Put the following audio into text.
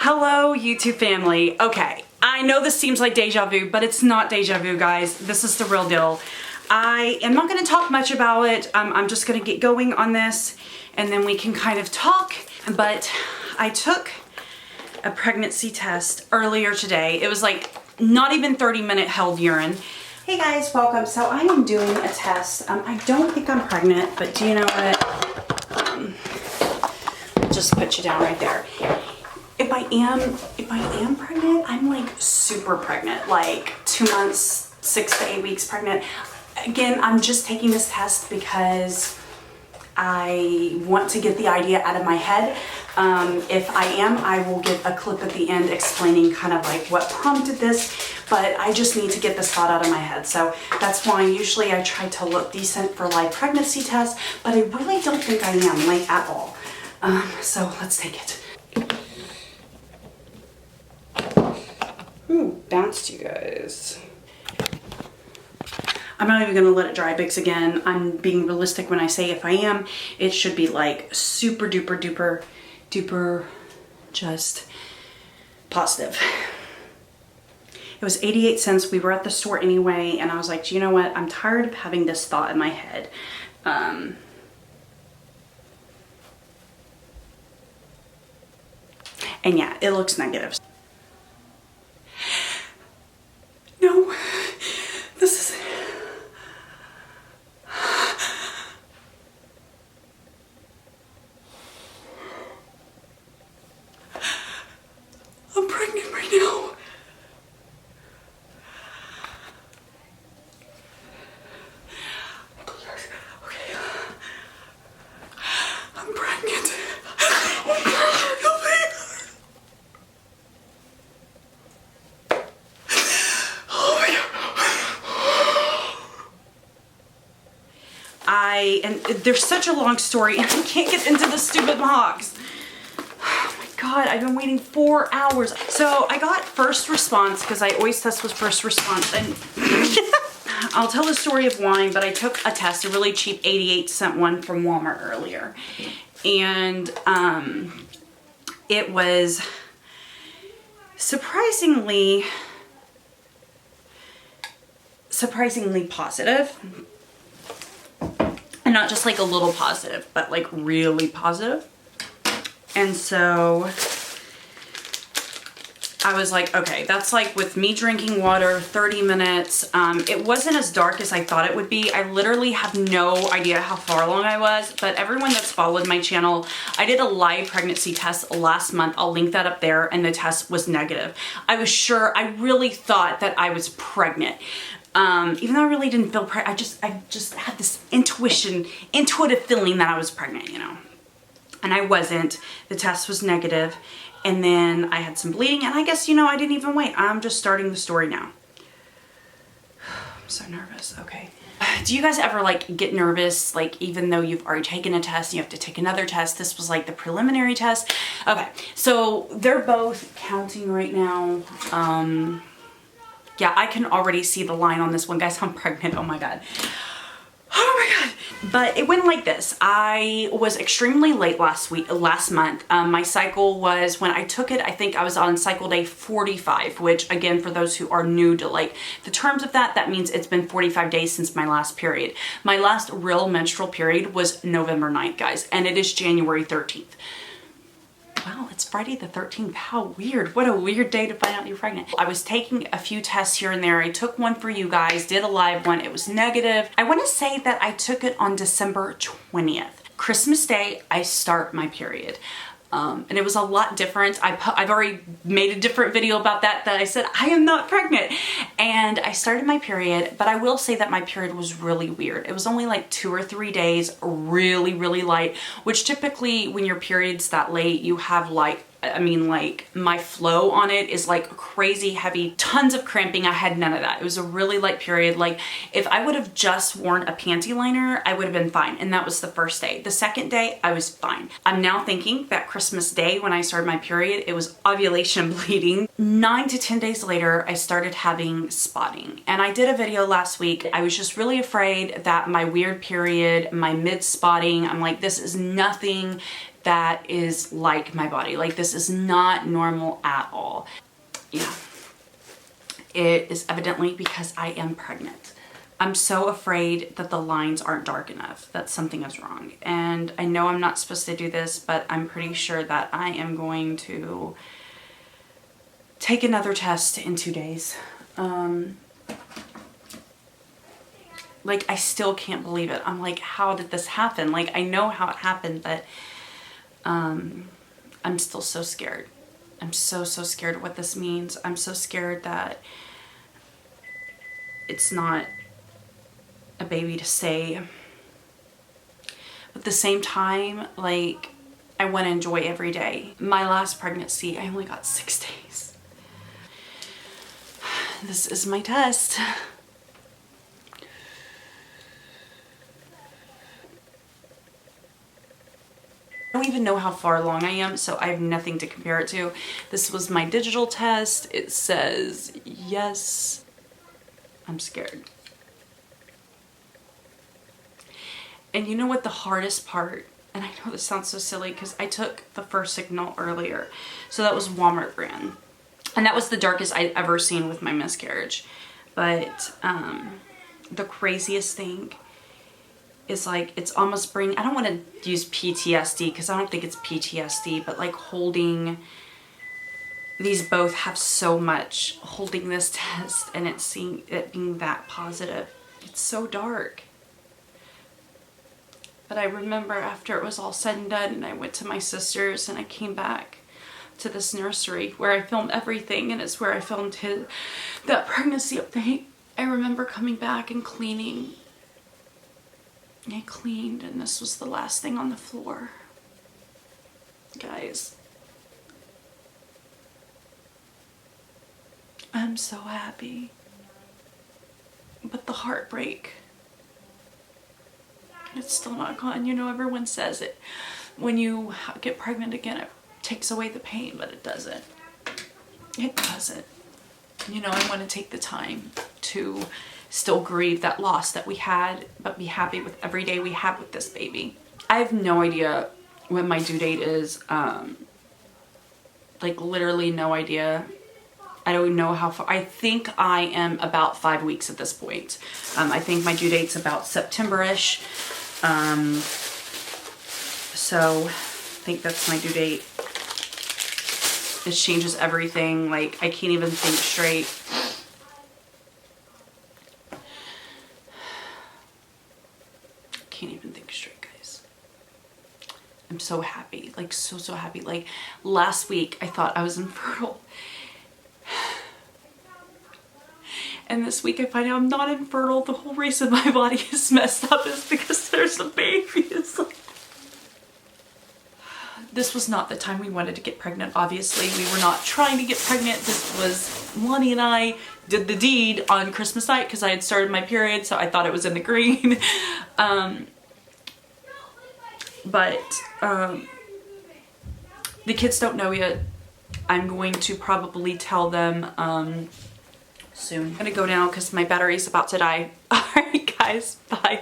Hello, YouTube family. Okay, I know this seems like deja vu, but it's not deja vu, guys. This is the real deal. I am not going to talk much about it. I'm just going to get going on this, and then we can kind of talk. But I took a pregnancy test earlier today. It was like not even 30-minute held urine. Hey guys, welcome. So I am doing a test. I don't think I'm pregnant, but do you know what? Just put you down right there. If I am pregnant, I'm like super pregnant, like 2 months, 6 to 8 weeks pregnant. Again, I'm just taking this test because I want to get the idea out of my head. If I am, I will give a clip at the end explaining kind of like what prompted this, but I just need to get this thought out of my head. So that's why usually I try to look decent for like pregnancy tests, but I really don't think I am, like at all. So let's take it. Ooh, bounced, you guys. I'm not even gonna let it dry because again, I'm being realistic when I say if I am, it should be like super duper duper duper just positive. It was 88 cents. We were at the store anyway, and I was like, you know what? I'm tired of having this thought in my head. And yeah, it looks negative. No, this is... I'm pregnant right now. Okay. I'm pregnant. I'm pregnant. And there's such a long story and I can't get into the stupid box. Oh my God, I've been waiting 4 hours. So I got first response because I always test with first response, and I'll tell the story of wine, but I took a test, a really cheap 88-cent one from Walmart earlier. And it was surprisingly positive. And not just like a little positive, but like really positive. And so I was like, okay, that's like with me drinking water, 30 minutes. It wasn't as dark as I thought it would be. I literally have no idea how far along I was, but everyone that's followed my channel, I did a live pregnancy test last month. I'll link that up there, and the test was negative. I was sure, I really thought that I was pregnant. Even though I really didn't feel pregnant, I just had this intuitive feeling that I was pregnant, you know. And I wasn't. The test was negative. And then I had some bleeding, and I guess, you know, I didn't even wait. I'm just starting the story now. I'm so nervous. Okay. Do you guys ever like get nervous, like even though you've already taken a test, you have to take another test? This was like the preliminary test. Okay. So they're both counting right now. Yeah, I can already see the line on this one, guys. I'm pregnant. Oh my God. Oh my God. But it went like this. I was extremely late last month. My cycle was, when I took it, I think I was on cycle day 45, which again, for those who are new to like the terms of that, that means it's been 45 days since my last period. My last real menstrual period was November 9th, guys, and it is January 13th. Wow, it's Friday the 13th. How weird. What a weird day to find out you're pregnant. I was taking a few tests here and there. I took one for you guys, did a live one. It was negative. I want to say that I took it on December 20th. Christmas Day, I start my period. And it was a lot different. I've already made a different video about that I said I am not pregnant. And I started my period, but I will say that my period was really weird. It was only like 2 or 3 days, really, really light, which typically when your period's that late, you have like, I mean, like my flow on it is like crazy heavy, tons of cramping. I had none of that. It was a really light period. Like if I would have just worn a panty liner, I would have been fine. And that was the first day. The second day, I was fine. I'm now thinking that Christmas Day, when I started my period, it was ovulation bleeding. 9 to 10 days later, I started having spotting. And I did a video last week. I was just really afraid that my weird period, my mid spotting, I'm like, this is nothing that is like my body. Like, this is not normal at all. Yeah. It is evidently because I am pregnant. I'm so afraid that the lines aren't dark enough, that something is wrong. And I know I'm not supposed to do this, but I'm pretty sure that I am going to take another test in 2 days. Like, I still can't believe it. I'm like, how did this happen? Like, I know how it happened, but I'm still so scared. I'm so scared of what this means. I'm so scared that it's not a baby to say. But at the same time, like, I want to enjoy every day. My last pregnancy, I only got 6 days. This is my test. I don't even know how far along I am, so I have nothing to compare it to. This was my digital test. It says yes. I'm scared. And you know what the hardest part, and I know this sounds so silly because I took the first signal earlier. So that was Walmart brand. And that was the darkest I'd ever seen with my miscarriage. But the craziest thing is, like, it's almost bringing, I don't want to use PTSD because I don't think it's PTSD, but like holding, these both have so much, holding this test and it being that positive. It's so dark. But I remember after it was all said and done and I went to my sister's and I came back to this nursery where I filmed everything, and it's where I filmed that pregnancy update. I remember coming back and cleaning. I cleaned and this was the last thing on the floor. Guys, I'm so happy. But the heartbreak, it's still not gone. You know, everyone says it. When you get pregnant again, it takes away the pain, but it doesn't. It doesn't. You know, I want to take the time to still grieve that loss that we had, but be happy with every day we have with this baby. I have no idea when my due date is. Like, literally no idea. I don't know how far. I think I am about 5 weeks at this point. I think my due date's about September-ish. So I think that's my due date. This changes everything. Like, I can't even think straight. Can't even think straight, guys. I'm so happy. Like, so happy. Like, last week I thought I was infertile. And this week I find out I'm not infertile. The whole reason my body is messed up is because there's a baby. It's like, this was not the time we wanted to get pregnant. Obviously, we were not trying to get pregnant. This was, Lonnie and I did the deed on Christmas night because I had started my period, so I thought it was in the green. The kids don't know yet. I'm going to probably tell them soon. I'm gonna go now because my battery's about to die. Alright guys, bye.